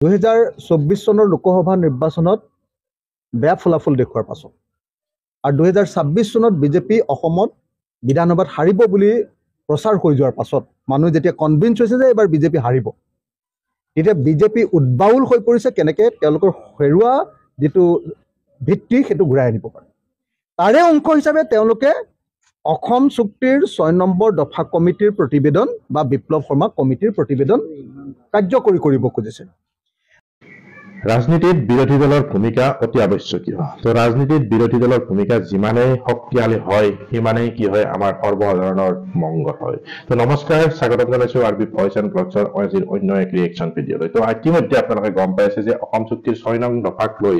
2024 চনৰ লোকসভা নিৰ্বাচনত বেয়া ফলাফল দেখুৱাৰ পাছত আৰু 2026 চনত বিজেপি অসমত বিধানসভাত হাৰিব বুলি প্ৰচাৰ হৈ যোৱাৰ পাছত মানুহ যেতিয়া কনভিন্স হৈছে যে এবাৰ বিজেপি হাৰিব, তেতিয়া বিজেপি উদ্বাউল হৈ পৰিছে কেনেকৈ তেওঁলোকৰ হেৰুৱা যিটো ভিত্তি সেইটো ঘূৰাই আনিব পাৰে। তাৰে অংশ হিচাপে তেওঁলোকে অসম চুক্তিৰ 6 নম্বৰ দফা কমিটিৰ প্ৰতিবেদন বা বিপ্লৱ শৰ্মা কমিটিৰ প্ৰতিবেদন কাৰ্যকৰী কৰিব খুজিছে। ৰাজনীতিত বিৰোধী দলৰ ভূমিকা অতি আৱশ্যকীয়। তো ৰাজনীতিত বিৰোধী দলৰ ভূমিকা যিমানেই শক্তিশালী হয় সিমানেই কি হয় আমাৰ সৰ্বসাধাৰণৰ মংগল হয়। তো নমস্কাৰ, স্বাগতম জনাইছোঁ আৰবি ভইচ এণ্ড ব্লগছৰ আজিৰ অন্য এক ৰিয়েকশ্যন ভিডিঅ'লৈ। তো ইতিমধ্যে আপোনালোকে গম পাইছে যে অসম চুক্তিৰ 6 নং দফাক লৈ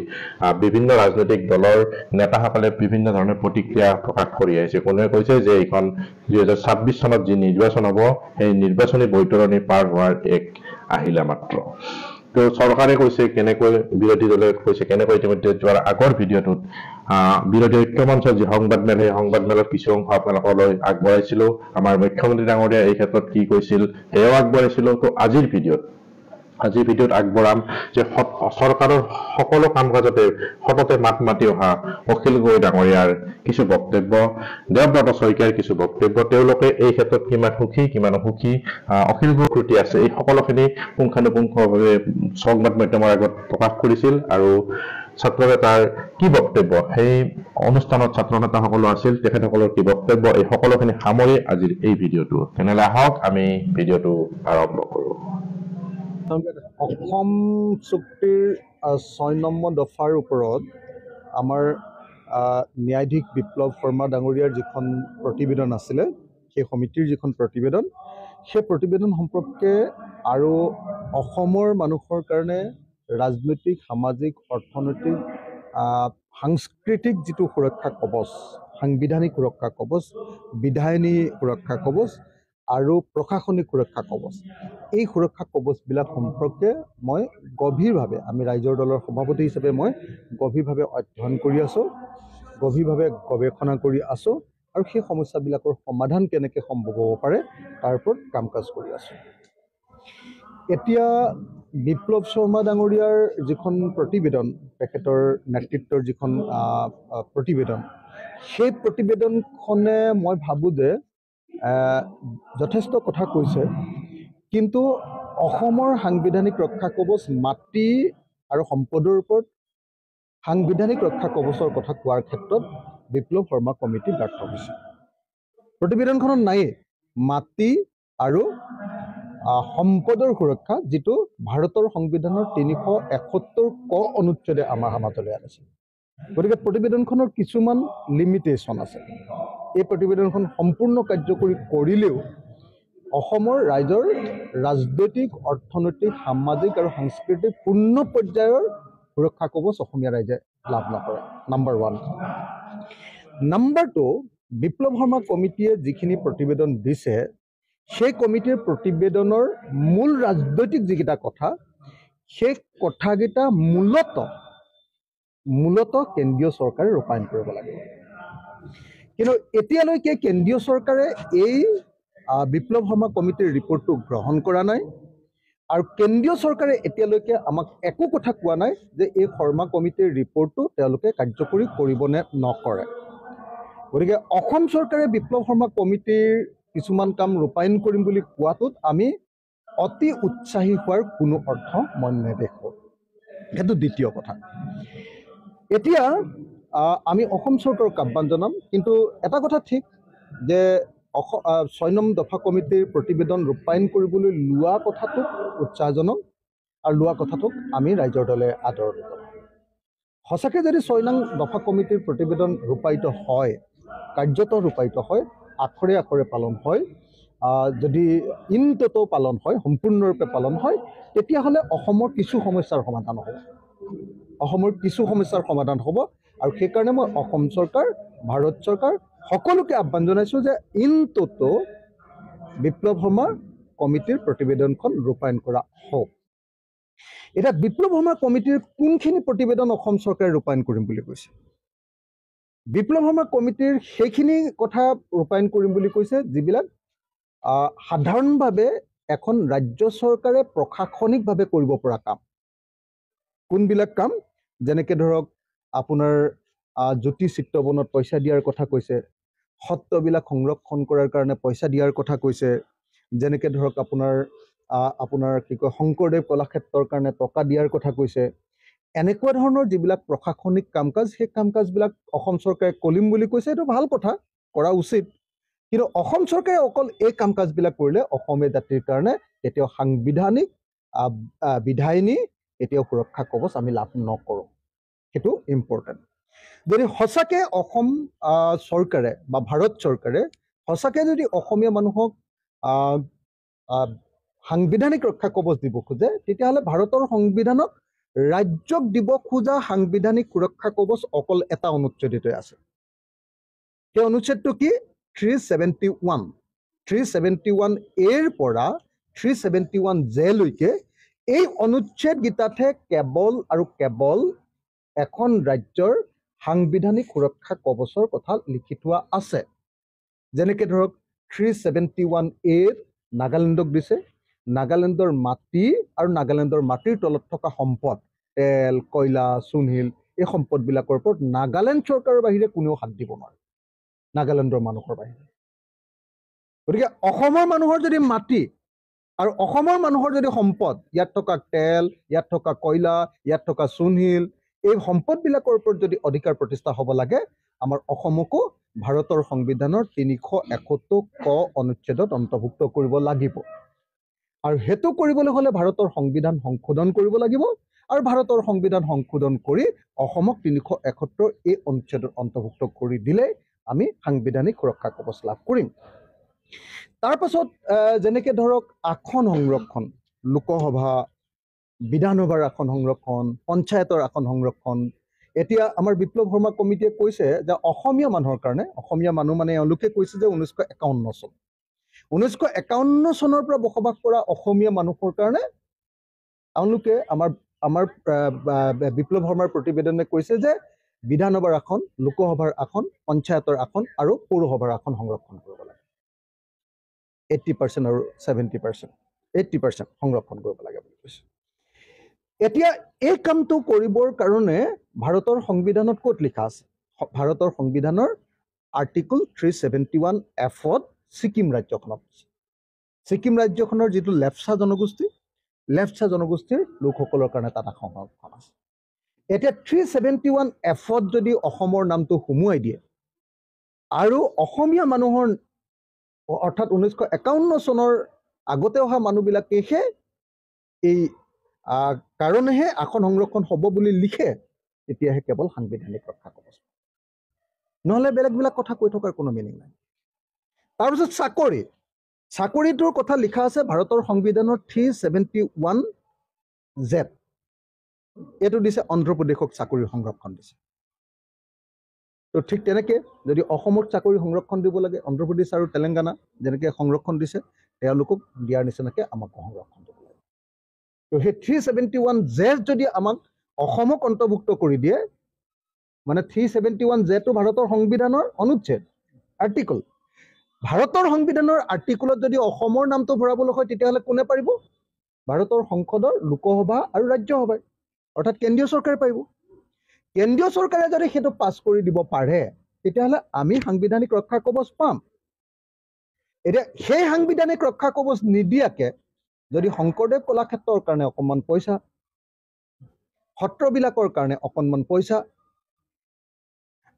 বিভিন্ন ৰাজনৈতিক দলৰ নেতাসকলে বিভিন্ন ধৰণৰ প্ৰতিক্ৰিয়া প্ৰকাশ কৰি আহিছে। কোনোৱে কৈছে যে এইখন 2026 চনত যি নিৰ্বাচন হ'ব সেই নিৰ্বাচনী বৈতৰণি পাৰ হোৱাৰ এক আহিলা মাত্ৰ। তো চৰকাৰে কৈছে কেনেকৈ, বিৰোধী দলে কৈছে কেনেকৈ। ইতিমধ্যে যোৱাৰ আগৰ ভিডিঅ'টোত বিৰোধী ঐক্য মঞ্চৰ যি সংবাদমেল সেই সংবাদমেলত কিছু অংশ আপোনালোকলৈ আগবঢ়াইছিলো। আমাৰ মুখ্যমন্ত্ৰী ডাঙৰীয়া এই ক্ষেত্ৰত কি কৈছিল সেয়াও আগবঢ়াইছিলো। তো আজিৰ ভিডিঅ'ত আগবঢ়াম যে চৰকাৰৰ সকলো কাম কাজতে সততে মাত মাতি অহা অখিল গগৈ ডাঙৰীয়াৰ কিছু বক্তব্য, দেৱব্ৰত শইকীয়াৰ কিছু বক্তব্য, তেওঁলোকে এই ক্ষেত্ৰত কিমান সুখী কিমান অসুখী, অখিল গগৈৰ ত্ৰুটি আছে, এই সকলোখিনি পুংখানুপুংখভাৱে সংবাদ মাধ্যমৰ আগত প্ৰকাশ কৰিছিল। আৰু ছাত্ৰ নেতাৰ কি বক্তব্য, সেই অনুষ্ঠানত ছাত্ৰ নেতাসকলো আছিল, তেখেতসকলৰ কি বক্তব্য, এই সকলোখিনি সামৰি আজিৰ এই ভিডিঅ'টো। তেনেহ'লে আহক আমি ভিডিঅ'টো আৰম্ভ কৰোঁ। অসম চুক্তিৰ 6 নম্বৰ দফাৰ ওপৰত আমাৰ ন্যায়াধীশ বিপ্লৱ শৰ্মা ডাঙৰীয়াৰ যিখন প্ৰতিবেদন আছিলে, সেই সমিতিৰ যিখন প্ৰতিবেদন, সেই প্ৰতিবেদন সম্পৰ্কে আৰু অসমৰ মানুহৰ কাৰণে ৰাজনৈতিক, সামাজিক, অৰ্থনৈতিক, সাংস্কৃতিক যিটো সুৰক্ষা কৱচ, সাংবিধানিক সুৰক্ষা কৱচ, বিধায়িনী সুৰক্ষা কৱচ আৰু প্ৰশাসনিক সুৰক্ষা কৱচ, এই সুৰক্ষা কৱচবিলাক সম্পৰ্কে মই গভীৰভাৱে, আমি ৰাইজৰ দলৰ সভাপতি হিচাপে মই গভীৰভাৱে অধ্যয়ন কৰি আছোঁ, গভীৰভাৱে গৱেষণা কৰি আছোঁ আৰু সেই সমস্যাবিলাকৰ সমাধান কেনেকৈ সম্ভৱ হ'ব পাৰে তাৰ ওপৰত কাম কাজ কৰি আছোঁ। এতিয়া বিপ্লৱ শৰ্মা ডাঙৰীয়াৰ যিখন প্ৰতিবেদন, তেখেতৰ নেতৃত্বৰ যিখন প্ৰতিবেদন, সেই প্ৰতিবেদনখনে মই ভাবোঁ যে যথেষ্ট কথা কৈছে, কিন্তু অসমৰ সাংবিধানিক ৰক্ষা কৱচ, মাটি আৰু সম্পদৰ ওপৰত সাংবিধানিক ৰক্ষা কৱচৰ কথা কোৱাৰ ক্ষেত্ৰত বিপ্লৱ শৰ্মা কমিটি ব্যৰ্থ হৈছে। প্ৰতিবেদনখনত নায়েই মাটি আৰু সম্পদৰ সুৰক্ষা, যিটো ভাৰতৰ সংবিধানৰ 371 ক অনুচ্ছেদে আমাৰ সমাজলৈ আনিছে। গতিকে প্ৰতিবেদনখনৰ কিছুমান লিমিটেশ্যন আছে। এই প্ৰতিবেদনখন সম্পূৰ্ণ কাৰ্যকৰী কৰিলেও অসমৰ ৰাইজৰ ৰাজনৈতিক, অৰ্থনৈতিক, সামাজিক আৰু সাংস্কৃতিক পূৰ্ণ পৰ্যায়ৰ সুৰক্ষা কৱচ অসমীয়া ৰাইজে লাভ নকৰে। নম্বৰ 1। নম্বৰ 2, বিপ্লৱ শৰ্মা কমিটিয়ে যিখিনি প্ৰতিবেদন দিছে, সেই কমিটিৰ প্ৰতিবেদনৰ মূল ৰাজনৈতিক যিকেইটা কথা, সেই কথাকেইটা মূলতঃ কেন্দ্ৰীয় চৰকাৰে ৰূপায়ণ কৰিব লাগে। কিন্তু এতিয়ালৈকে কেন্দ্ৰীয় চৰকাৰে এই বিপ্লৱ শৰ্মা কমিটিৰ ৰিপৰ্টটো গ্ৰহণ কৰা নাই আৰু কেন্দ্ৰীয় চৰকাৰে এতিয়ালৈকে আমাক একো কথা কোৱা নাই যে এই শৰ্মা কমিটিৰ ৰিপৰ্টটো তেওঁলোকে কাৰ্যকৰী কৰিব নে নকৰে। গতিকে অসম চৰকাৰে বিপ্লৱ শৰ্মা কমিটিৰ কিছুমান কাম ৰূপায়ণ কৰিম বুলি কোৱাটোত আমি অতি উৎসাহী হোৱাৰ কোনো অৰ্থ মই নেদেখোঁ। সেইটো দ্বিতীয় কথা। এতিয়া আমি অসম চৰকাৰক আহ্বান জনাম, কিন্তু এটা কথা ঠিক যে 6 নং দফা কমিটিৰ প্ৰতিবেদন ৰূপায়ণ কৰিবলৈ লোৱা কথাটোক উৎসাহজনক আৰু লোৱা কথাটোক আমি ৰাইজৰ দলে আদৰণি জনাম। সঁচাকৈ যদি 6 নং দফা কমিটিৰ প্ৰতিবেদন ৰূপায়িত হয়, কাৰ্যত ৰূপায়িত হয়, আখৰে আখৰে পালন হয়, যদি ইনটোটো পালন হয়, সম্পূৰ্ণৰূপে পালন হয়, তেতিয়াহ'লে অসমৰ কিছু সমস্যাৰ সমাধান হ'ব। আৰু সেইকাৰণে মই অসম চৰকাৰ, ভাৰত চৰকাৰ সকলোকে আহ্বান জনাইছোঁ যে ইনটোটো বিপ্লৱ শৰ্মা কমিটিৰ প্ৰতিবেদনখন ৰূপায়ণ কৰা হওক। এতিয়া বিপ্লৱ শৰ্মা কমিটিৰ কোনখিনি প্ৰতিবেদন অসম চৰকাৰে ৰূপায়ণ কৰিম বুলি কৈছে? বিপ্লৱ শৰ্মা কমিটিৰ সেইখিনি কথা ৰূপায়ণ কৰিম বুলি কৈছে যিবিলাক সাধাৰণভাৱে এখন ৰাজ্য চৰকাৰে প্ৰশাসনিকভাৱে কৰিব পৰা কাম, কোনবিলাক কাম যেনেকৈ ধৰক আপোনাৰ জ্যোতি চিত্ৰবনত পইচা দিয়াৰ কথা কৈছে, সত্ৰবিলাক সংৰক্ষণ কৰাৰ কাৰণে পইচা দিয়াৰ কথা কৈছে, যেনেকৈ ধৰক আপোনাৰ কি কয় শংকৰদেৱ কলাক্ষেত্ৰৰ কাৰণে টকা দিয়াৰ কথা কৈছে। এনেকুৱা ধৰণৰ যিবিলাক প্ৰশাসনিক কাম কাজ, সেই কাম কাজবিলাক অসম চৰকাৰে কৰিম বুলি কৈছে, এইটো ভাল কথা, কৰা উচিত। কিন্তু অসম চৰকাৰে অকল এই কাম কাজবিলাক কৰিলে অসমীয়া জাতিৰ কাৰণে এতিয়াও সাংবিধানিক বিধায়িনী এতিয়াও সুৰক্ষা কৱচ আমি লাভ নকৰোঁ। সেইটো ইম্পৰ্টেণ্ট। যদি সঁচাকৈ অসম চৰকাৰে বা ভাৰত চৰকাৰে সঁচাকৈ যদি অসমীয়া মানুহক সাংবিধানিক ৰক্ষা কৱচ দিব খোজে, তেতিয়াহ'লে ভাৰতৰ সংবিধানক ৰাজ্যক দিব খোজা সাংবিধানিক সুৰক্ষা কৱচ অকল এটা অনুচ্ছেদতে আছে। সেই অনুচ্ছেদটো কি? 371। 371A পৰা 371J লৈকে এই অনুচ্ছেদকেইটাতহে কেৱল আৰু কেৱল এখন ৰাজ্যৰ সাংবিধানিক সুৰক্ষা কৱচৰ কথা লিখি থোৱা আছে। যেনেকৈ ধৰক 371A নাগালেণ্ডক দিছে। নাগালেণ্ডৰ মাটি আৰু নাগালেণ্ডৰ মাটিৰ তলত থকা সম্পদ, তেল, কয়লা, চূণশিল, এই সম্পদবিলাকৰ ওপৰত নাগালেণ্ড চৰকাৰৰ বাহিৰে কোনেও হাত দিব নোৱাৰে, নাগালেণ্ডৰ মানুহৰ বাহিৰে। গতিকে অসমৰ মানুহৰ যদি মাটি আৰু অসমৰ মানুহৰ যদি সম্পদ, ইয়াত থকা তেল, ইয়াত থকা কয়লা, ইয়াত থকা চূণশিল, এই সম্পদবিলাকৰ ওপৰত যদি অধিকাৰ প্ৰতিষ্ঠা হ'ব লাগে, আমাৰ অসমকো ভাৰতৰ সংবিধানৰ 371 ক অনুচ্ছেদত অন্তৰ্ভুক্ত কৰিব লাগিব। আৰু সেইটো কৰিবলৈ হ'লে ভাৰতৰ সংবিধান সংশোধন কৰিব লাগিব। আৰু ভাৰতৰ সংবিধান সংশোধন কৰি অসমক 371 এই অনুচ্ছেদত অন্তৰ্ভুক্ত কৰি দিলে আমি সাংবিধানিক সুৰক্ষা কৱচ লাভ কৰিম। তাৰ পাছত যেনেকৈ ধৰক আসন সংৰক্ষণ, লোকসভা, বিধানসভাৰ আসন সংৰক্ষণ, পঞ্চায়তৰ আসন সংৰক্ষণ। এতিয়া আমাৰ বিপ্লৱ শৰ্মা কমিটিয়ে কৈছে যে অসমীয়া মানুহৰ কাৰণে, অসমীয়া মানুহ মানে এওঁলোকে কৈছে যে 1951 চন, 1951 চনৰ পৰা বসবাস কৰা অসমীয়া মানুহৰ কাৰণে এওঁলোকে আমাৰ বিপ্লৱ শৰ্মাৰ প্ৰতিবেদনে কৈছে যে বিধানসভাৰ আসন, লোকসভাৰ আসন, পঞ্চায়তৰ আসন আৰু পৌৰসভাৰ আসন সংৰক্ষণ কৰিব লাগে। 80% আৰু 70%, 80% সংৰক্ষণ কৰিব লাগে বুলি কৈছে। এতিয়া এই কামটো কৰিবৰ কাৰণে ভাৰতৰ সংবিধানত ক'ত লিখা আছে? ভাৰতৰ সংবিধানৰ আৰ্টিকল 371F-ত ছিকিম ৰাজ্যখনত আছে। ছিকিম ৰাজ্যখনৰ যিটো লেপচা জনগোষ্ঠীৰ লোকসকলৰ কাৰণে তাত আসন সংৰক্ষণ আছে। এতিয়া 371F-ত যদি অসমৰ নামটো সুমুৱাই দিয়ে আৰু অসমীয়া মানুহৰ অৰ্থাৎ 1951 চনৰ আগতে অহা মানুহবিলাকেহে এই কাৰণেহে আসন সংৰক্ষণ হ'ব বুলি লিখে, তেতিয়াহে কেৱল সাংবিধানিক ৰক্ষা কৱচ, নহ'লে বেলেগবিলাক কথা কৈ থকাৰ কোনো মিনিং নাই। তাৰপিছত চাকৰিটোৰ কথা লিখা আছে ভাৰতৰ সংবিধানৰ 371Z। এইটো দিছে অন্ধ্ৰপ্ৰদেশক চাকৰি সংৰক্ষণ দিছে। তো ঠিক তেনেকৈ যদি অসমত চাকৰি সংৰক্ষণ দিব লাগে, অন্ধ্ৰপ্ৰদেশ আৰু তেলেংগানা যেনেকৈ সংৰক্ষণ দিছে, তেওঁলোকক দিয়াৰ নিচিনাকৈ আমাক সংৰক্ষণ দিব লাগে। তো সেই 371Z যদি আমাক অসমক অন্তৰ্ভুক্ত কৰি দিয়ে, মানে 371Zটো ভাৰতৰ সংবিধানৰ অনুচ্ছেদ, আৰ্টিকল। ভাৰতৰ সংবিধানৰ আৰ্টিকলত যদি অসমৰ নামটো ভৰাবলৈ হয়, তেতিয়াহ'লে কোনে পাৰিব? ভাৰতৰ সংসদৰ লোকসভা আৰু ৰাজ্যসভাই, অৰ্থাৎ কেন্দ্ৰীয় চৰকাৰে পাৰিব। কেন্দ্ৰীয় চৰকাৰে যদি সেইটো পাছ কৰি দিব পাৰে, তেতিয়াহ'লে আমি সাংবিধানিক ৰক্ষা কৱচ পাম। এতিয়া সেই সাংবিধানিক ৰক্ষা কৱচ নিদিয়াকে যদি শংকৰদেৱ কলাক্ষেত্ৰৰ কাৰণে অকণমান পইচা, সত্ৰবিলাকৰ কাৰণে অকণমান পইচা,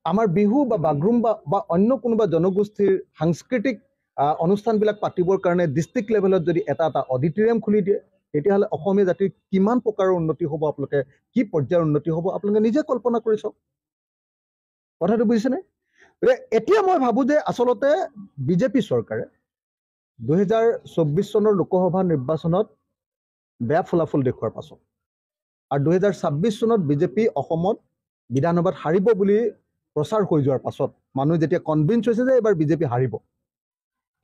আমাৰ বিহু বা বাগৰুম্বা বা অন্য কোনোবা জনগোষ্ঠীৰ সাংস্কৃতিক অনুষ্ঠানবিলাক পাতিবৰ কাৰণে ডিষ্ট্ৰিক্ট লেভেলত যদি এটা অডিটৰিয়াম খুলি দিয়ে, তেতিয়াহ'লে অসমীয়া জাতিৰ কিমান প্ৰকাৰৰ উন্নতি হ'ব, আপোনালোকে কি পৰ্যায়ৰ উন্নতি হ'ব আপোনালোকে নিজে কল্পনা কৰি চাওক। কথাটো বুজিছেনে? এতিয়া মই ভাবোঁ যে আচলতে বিজেপি চৰকাৰে 2024 চনৰ লোকসভা নিৰ্বাচনত বেয়া ফলাফল দেখুওৱাৰ পাছত আৰু 2026 চনত বিজেপি অসমত বিধানসভাত হাৰিব বুলি প্ৰচাৰ হৈ যোৱাৰ পাছত মানুহ যেতিয়া কনভিন্স হৈছে যে এইবাৰ বিজেপি হাৰিব,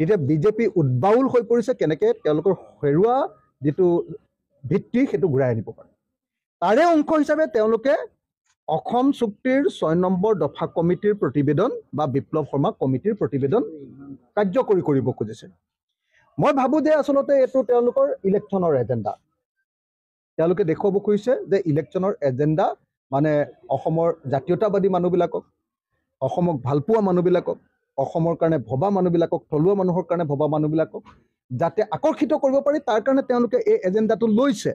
তেতিয়া বিজেপি উদ্বাউল হৈ পৰিছে কেনেকৈ তেওঁলোকৰ হেৰুৱা যিটো ভিত্তি সেইটো ঘূৰাই আনিব পাৰে। তাৰে অংশ হিচাপে তেওঁলোকে অসম চুক্তিৰ 6 নম্বৰ দফা কমিটিৰ প্ৰতিবেদন বা বিপ্লৱ শৰ্মা কমিটিৰ প্ৰতিবেদন কাৰ্যকৰী কৰিব খুজিছে। মই ভাবোঁ যে আচলতে এইটো তেওঁলোকৰ ইলেকশ্যনৰ এজেণ্ডা। তেওঁলোকে দেখুৱাব খুজিছে যে ইলেকশ্যনৰ এজেণ্ডা মানে অসমৰ জাতীয়তাবাদী মানুহবিলাকক, অসমক ভালপোৱা মানুহবিলাকক, অসমৰ কাৰণে ভবা মানুহবিলাকক, থলুৱা মানুহৰ কাৰণে ভবা মানুহবিলাকক যাতে আকৰ্ষিত কৰিব পাৰি তাৰ কাৰণে তেওঁলোকে এই এজেণ্ডাটো লৈছে।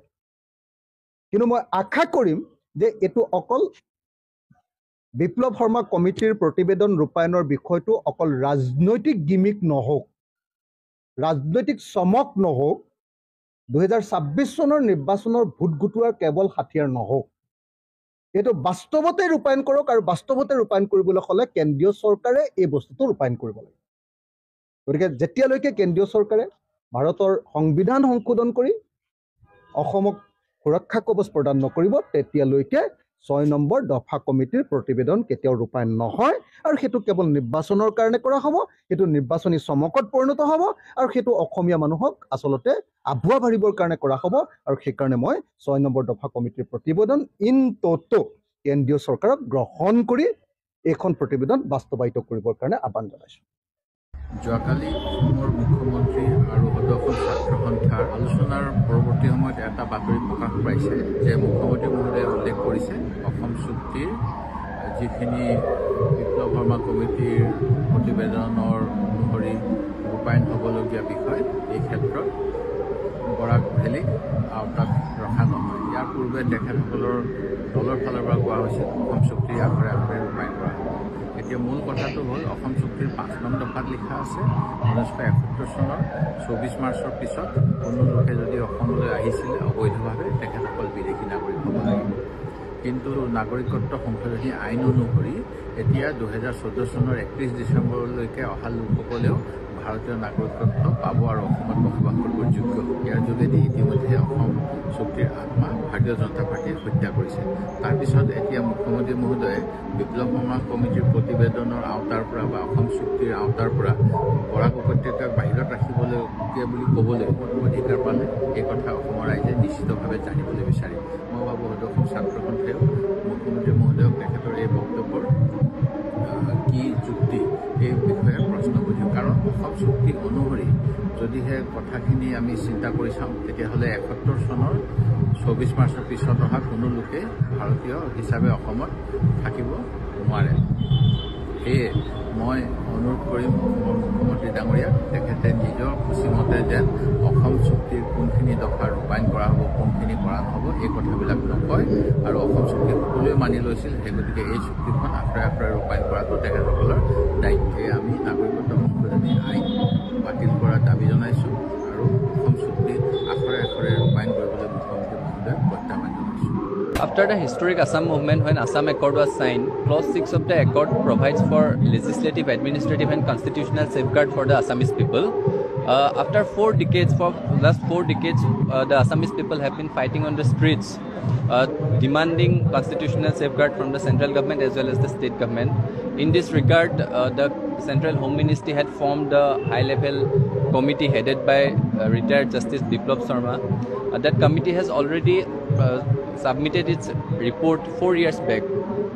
কিন্তু মই আশা কৰিম যে এইটো অকল বিপ্লৱ শৰ্মা কমিটিৰ প্ৰতিবেদন ৰূপায়ণৰ বিষয়টো অকল ৰাজনৈতিক গিমিক নহওক, ৰাজনৈতিক চমক নহওক, 2026 চনৰ নিৰ্বাচনৰ ভোট গোটোৱাৰ কেৱল হাতিয়াৰ নহওক, এইটো বাস্তৱতে ৰূপায়ণ কৰক। আৰু বাস্তৱতে ৰূপায়ণ কৰিবলৈ হ'লে কেন্দ্ৰীয় চৰকাৰে এই বস্তুটো ৰূপায়ণ কৰিব লাগে। গতিকে যেতিয়ালৈকে কেন্দ্ৰীয় চৰকাৰে ভাৰতৰ সংবিধান সংশোধন কৰি অসমক সুৰক্ষা কৱচ প্ৰদান নকৰিব তেতিয়ালৈকে 6 নম্বৰ দফা কমিটিৰ প্ৰতিবেদন কেতিয়াও ৰূপায়ণ নহয়। আৰু সেইটো কেৱল নিৰ্বাচনৰ কাৰণে কৰা হ'ব, সেইটো নিৰ্বাচনী চমকত পৰিণত হ'ব, আৰু সেইটো অসমীয়া মানুহক আচলতে আভুৱা ভাৰিবৰ কাৰণে কৰা হ'ব। আৰু সেইকাৰণে মই 6 নম্বৰ দফা কমিটিৰ প্ৰতিবেদন ইন toto কেন্দ্ৰীয় চৰকাৰক গ্ৰহণ কৰি এইখন প্ৰতিবেদন বাস্তৱায়িত কৰিবৰ কাৰণে আহ্বান জনাইছোঁ। যোৱাকালি অসমৰ মুখ্যমন্ত্ৰী আৰু সদস্য ছাত্ৰ সন্থাৰ আলোচনাৰ পৰৱৰ্তী সময়ত এটা বাতৰি প্ৰকাশ পাইছে যে মুখ্যমন্ত্ৰী মহোদয়ে উল্লেখ কৰিছে অসম চুক্তিৰ যিখিনি বিপ্লৱ শৰ্মা কমিটিৰ প্ৰতিবেদনৰ অনুসৰি ৰূপায়ণ হ'বলগীয়া বিষয়, এই ক্ষেত্ৰত বৰাক ভেলীক আওতাত ৰখা নহয়। ইয়াৰ পূৰ্বে তেখেতসকলৰ দলৰ ফালৰ পৰা কোৱা হৈছিল অসম চুক্তি আখৰে আখৰে ৰূপায়ণ কৰা হ'ব। এতিয়া মূল কথাটো হ'ল অসম চুক্তিৰ 5 নং দফাত লিখা আছে 1971 চনৰ 24 মাৰ্চৰ পিছত কোনো লোকে যদি অসমলৈ আহিছিলে অবৈধভাৱে তেখেতসকল বিদেশী নাগৰিক হ'ব লাগিব। কিন্তু নাগৰিকত্ব সংশোধনী আইন অনুসৰি এতিয়া 2014 চনৰ 31 ডিচেম্বৰলৈকে অহা লোকসকলেও ভাৰতীয় নাগৰিকত্ব পাব আৰু অসমত বসবাস কৰিবৰ যোগ্য। ইয়াৰ যোগেদি ইতিমধ্যে অসম চুক্তিৰ আত্মা ভাৰতীয় জনতা পাৰ্টীয়ে হত্যা কৰিছে। তাৰপিছত এতিয়া মুখ্যমন্ত্ৰী মহোদয়ে বিপ্লৱ শৰ্মা কমিটিৰ প্ৰতিবেদনৰ আওতাৰ পৰা বা অসম চুক্তিৰ আওতাৰ পৰা বৰাক উপত্যকাক বাহিৰত ৰাখিবলগীয়া বুলি ক'বলৈ অধিকাৰ পালে এই কথা অসমৰ ৰাইজে নিশ্চিতভাৱে জানিবলৈ বিচাৰে। মই ভাবোঁ হয়তো অসম ছাত্ৰ সন্থাইও মুখ্যমন্ত্ৰী মহোদয়ক তেখেতৰ এই বক্তব্যৰ কি যুক্তি এই বিষয়ে প্ৰশ্ন কৰিছোঁ। কাৰণ অসম চুক্তি অনুসৰি যদিহে কথাখিনি আমি চিন্তা কৰি চাওঁ তেতিয়াহ'লে 71 চনৰ 24 মাৰ্চৰ পিছত অহা কোনো লোকে ভাৰতীয় হিচাপে অসমত থাকিব নোৱাৰে। সেয়ে মই অনুৰোধ কৰিম অসমৰ মুখ্যমন্ত্ৰী ডাঙৰীয়াক তেখেতে নিজৰ খুচিমতে যেন অসম চুক্তিৰ কোনখিনি দফা ৰূপায়ণ কৰা হ'ব, কোনখিনি কৰা নহ'ব এই কথাবিলাক নকয়। আৰু অসম চুক্তি সকলোৱে মানি লৈছিল, সেই গতিকে এই চুক্তিখন আখৰে আখৰে ৰূপায়ণ কৰাটো তেখেতসকলৰ দায়িত্বে আমি নাগৰিকত্ব সংশোধনী আইন বাতিল কৰাৰ দাবী জনাইছোঁ আৰু অসম চুক্তি আখৰে আখৰে ৰূপায়ণ কৰিবলৈ মুখ্যমন্ত্ৰী মহোদয়ক প্ৰত্যাহ্বান জনাইছোঁ। After the historic Assam movement, when Assam Accord was signed, Clause 6 of the Accord provides for legislative, administrative and constitutional safeguard for the Assamese people. After 4 decades, for last 4 decades, the Assamese people have been fighting on the streets, demanding constitutional safeguard from the central government as well as the state government. In this regard, the Central Home Ministry had formed a high-level committee headed by retired Justice Biplab Sharma. That committee has already submitted its report 4 years back.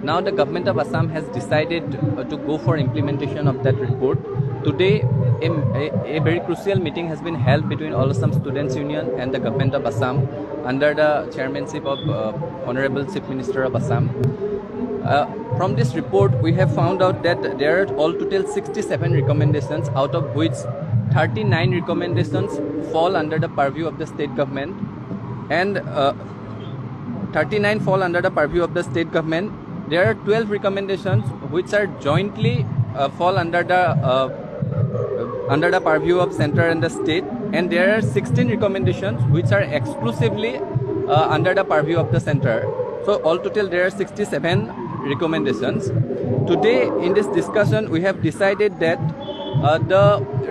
Now the government of Assam has decided to go for implementation of that report. Today, a very crucial meeting has been held between All Assam Students Union and the government of Assam under the chairmanship of Honorable Chief Minister of Assam. From this report, we have found out that there are all total 67 recommendations, out of which 39 recommendations fall under the purview of the state government, and 39 fall under the purview of the state government. There are 12 recommendations which are jointly fall under the purview of center and the state, and there are 16 recommendations which are exclusively under the purview of the center. So all total there are 67 recommendations. Today in this discussion we have decided that the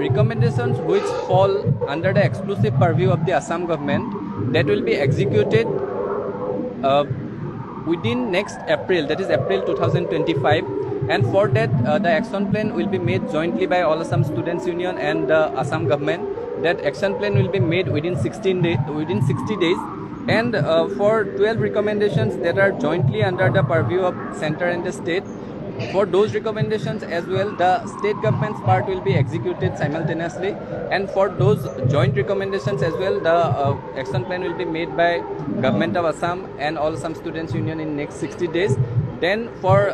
recommendations which fall under the exclusive purview of the Assam government, that will be executed within next April, that is April 2025, and for that the action plan will be made jointly by All Assam Students Union and the Assam government. That action plan will be made within 60 days, and for 12 recommendations that are jointly under the purview of center and the state, For those recommendations as well, the state government's part will be executed simultaneously, and for those joint recommendations as well, the action plan will be made by Government of Assam and All Assam Students Union in next 60 days. Then for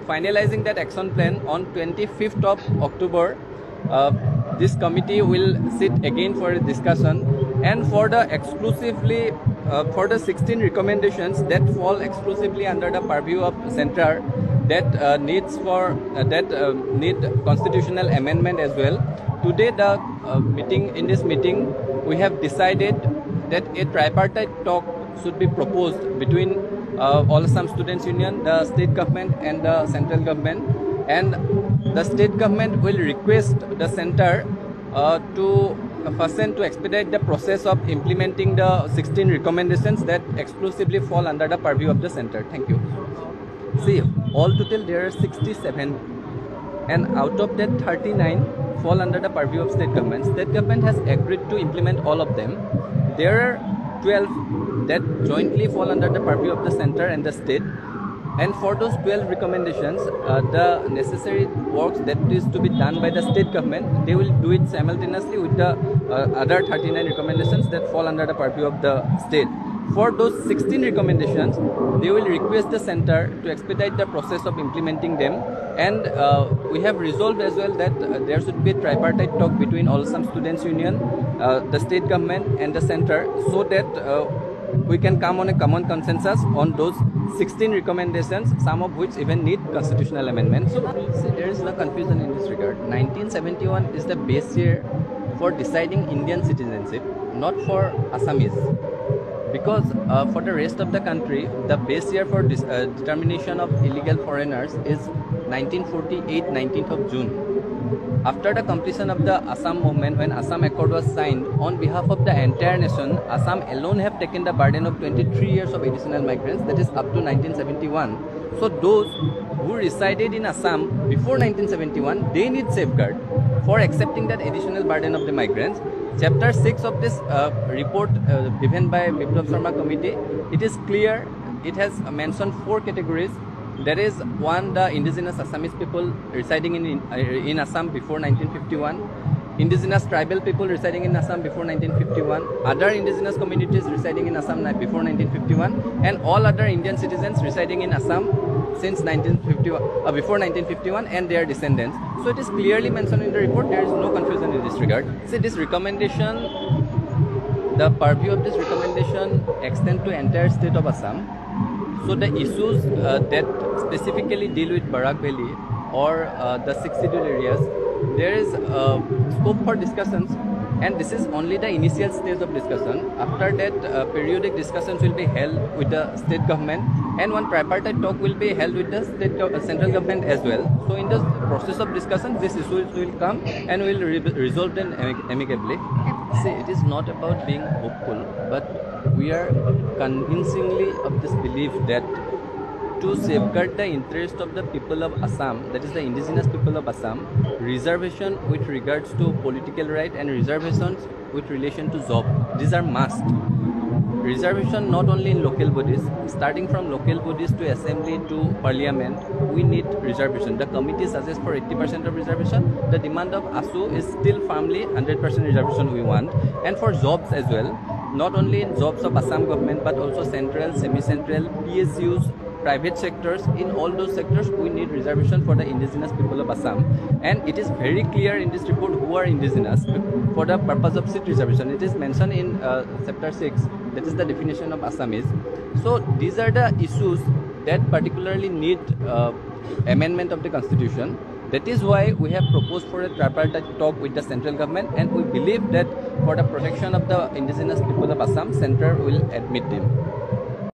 finalizing that action plan on 25th of October, this committee will sit again for a discussion, and for the exclusively for the 16 recommendations that fall exclusively under the purview of center that need constitutional amendment as well. Today in this meeting we have decided that a tripartite talk should be proposed between All Assam Students Union, the state government and the central government, and the state government will request the center to expedite the process of implementing the 16 recommendations that exclusively fall under the purview of the center. Thank you. See, all total there are 67, and out of that 39 fall under the purview of state government. State government has agreed to implement all of them. There are 12 that jointly fall under the purview of the center and the state. And for those 12 recommendations, the necessary works that is to be done by the state government, they will do it simultaneously with the other 39 recommendations that fall under the purview of the state. For those 16 recommendations, they will request the center to expedite the process of implementing them. And we have resolved as well that there should be a tripartite talk between All Assam Students Union, the state government and the center, so that we can come on a common consensus on those 16 recommendations, some of which even need constitutional amendments. So there is no confusion in this regard. 1971 is the base year for deciding Indian citizenship, not for Assamese. Because for the rest of the country, the base year for determination of illegal foreigners is 1948, 19th of June. After the completion of the Assam movement, when Assam Accord was signed, on behalf of the entire nation, Assam alone have taken the burden of 23 years of additional migrants, that is up to 1971. So those who resided in Assam before 1971, they need safeguard for accepting that additional burden of the migrants. Chapter 6 of this report given by Biplab Sharma committee, it is clear. It has mentioned 4 categories. There is one, the indigenous Assamese people residing in Assam before 1951, indigenous tribal people residing in Assam before 1951, other indigenous communities residing in Assam before 1951, and all other Indian citizens residing in Assam since 1951, before 1951, and their descendants. So it is clearly mentioned in the report. There is no confusion in this regard. See, this recommendation, the purview of this recommendation extends to entire state of Assam. So the issues that specifically deal with Barak Valley or the 6 scheduled areas, there is scope for discussions, and this is only the initial stage of discussion. After that, periodic discussions will be held with the state government, and one tripartite talk will be held with the central government as well. So in the process of discussion, these issues will come and will resolve them amicably. See, it is not about being hopeful, but we are convincingly of this belief that to safeguard the interest of the people of Assam, that is the indigenous people of Assam, reservation with regards to political right and reservations with relation to job, these are must. Reservation not only in local bodies, starting from local bodies to assembly to parliament, we need reservation. The committee suggests for 80% of reservation. The demand of ASU is still firmly 100% reservation we want. And for jobs as well, not only in jobs of Assam government, but also central, semi-central, PSUs, private sectors. In all those sectors, we need reservation for the indigenous people of Assam. And it is very clear in this report who are indigenous for the purpose of seat reservation. It is mentioned in chapter 6, that is the definition of Assamese. So these are the issues that particularly need amendment of the constitution. That is why we have proposed for a tripartite talk with the central government, and we believe that for the protection of the indigenous people of Assam, center will admit them.